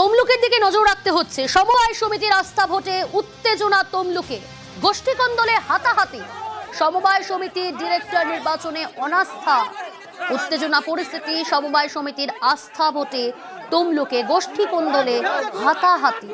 তমলুকের দিকে নজর রাখতে হচ্ছে। সমবায় সমিতির আস্থা ভোটে উত্তেজনা তমলুকে, গোষ্ঠী কোন্দলে হাতাহাতি। সমবায় সমিতির ডিরেক্টর নির্বাচনে অনাস্থা, উত্তেজনা পরিস্থিতি। সমবায় সমিতির আস্থা ভোটে তমলুকে গোষ্ঠী কোন্দলে হাতাহাতি।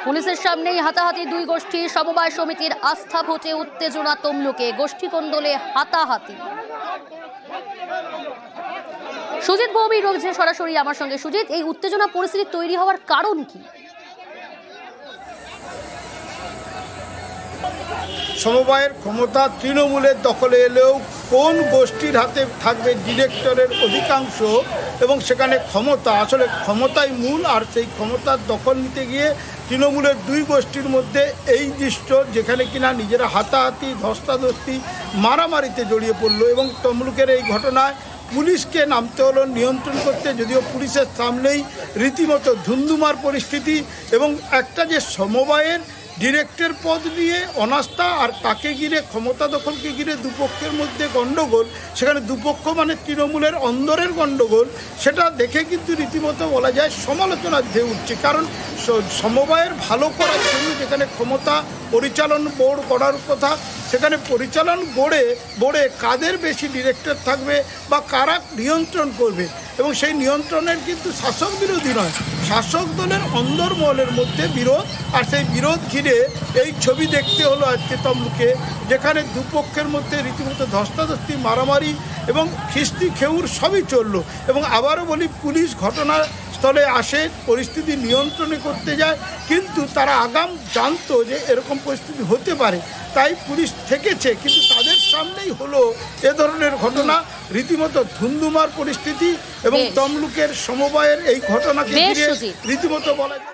পুলিশের সামনেই হাতাহাতি দুই গোষ্ঠী। সমবায় সমিতির আস্থা ভোটে উত্তেজনা তমলুকে, গোষ্ঠী কোন্দলে হাতাহাতি। সুজিত ভৌমি রয়েছে সরাসরি আমার সঙ্গে। সুজিত, এই উত্তেজনা পরিস্থিতি তৈরি হওয়ার কারণ কি? সমবায়ের ক্ষমতা তৃণমূলের দখলে এলেও কোন গোষ্ঠীর হাতে থাকবে ডিরেক্টরের অধিকাংশ, এবং সেখানে ক্ষমতা, আসলে ক্ষমতাই মূল। আর সেই ক্ষমতার দখল নিতে গিয়ে তৃণমূলের দুই গোষ্ঠীর মধ্যে এই দৃশ্য, যেখানে কিনা নিজেরা হাতাহাতি, ধস্তাধস্তি, মারামারিতে জড়িয়ে পড়লো। এবং তমলুকের এই ঘটনায় পুলিশকে নামতে হলো নিয়ন্ত্রণ করতে, যদিও পুলিশের সামনেই রীতিমতো ধুন্ধুমার পরিস্থিতি। এবং একটা যে সমবায়ের ডিরেক্টর পদ নিয়ে অনাস্থা, আর তাকে ঘিরে, ক্ষমতা দখলকে ঘিরে দুপক্ষের মধ্যে গণ্ডগোল, সেখানে দুপক্ষ মানে তৃণমূলের অন্দরের গণ্ডগোল, সেটা দেখে কিন্তু রীতিমতো বলা যায় সমালোচনার ঢেউ উঠছে। কারণ সমবায়ের ভালো করার জন্য যেখানে ক্ষমতা পরিচালন বোর্ড করার কথা, সেখানে পরিচালন বোর্ডে কাদের বেশি ডিরেক্টর থাকবে বা কারা নিয়ন্ত্রণ করবে, এবং সেই নিয়ন্ত্রণের কিন্তু শাসক বিরোধী নয়, শাসক দলের অন্দরমহলের মধ্যে বিরোধ। আর সেই বিরোধ ঘিরে এই ছবি দেখতে হলো আজকে তমলুকে, যেখানে দুপক্ষের মধ্যে রীতিমতো ধস্তাধস্তি, মারামারি এবং খিস্তি খেউর সবই চললো। এবং আবারও বলি, পুলিশ ঘটনাস্থলে আসে, পরিস্থিতি নিয়ন্ত্রণে করতে যায়, কিন্তু তারা আগাম জানতো যে এরকম পরিস্থিতি হতে পারে, তাই পুলিশ থেকেছে। কিন্তু তাদের সামনেই হলো এ ধরনের ঘটনা, রীতিমতো ধুন্ধুমার পরিস্থিতি। এবং তমলুকের সমবায়ের এই ঘটনাকে ঘিরে রীতিমতো বলা যায়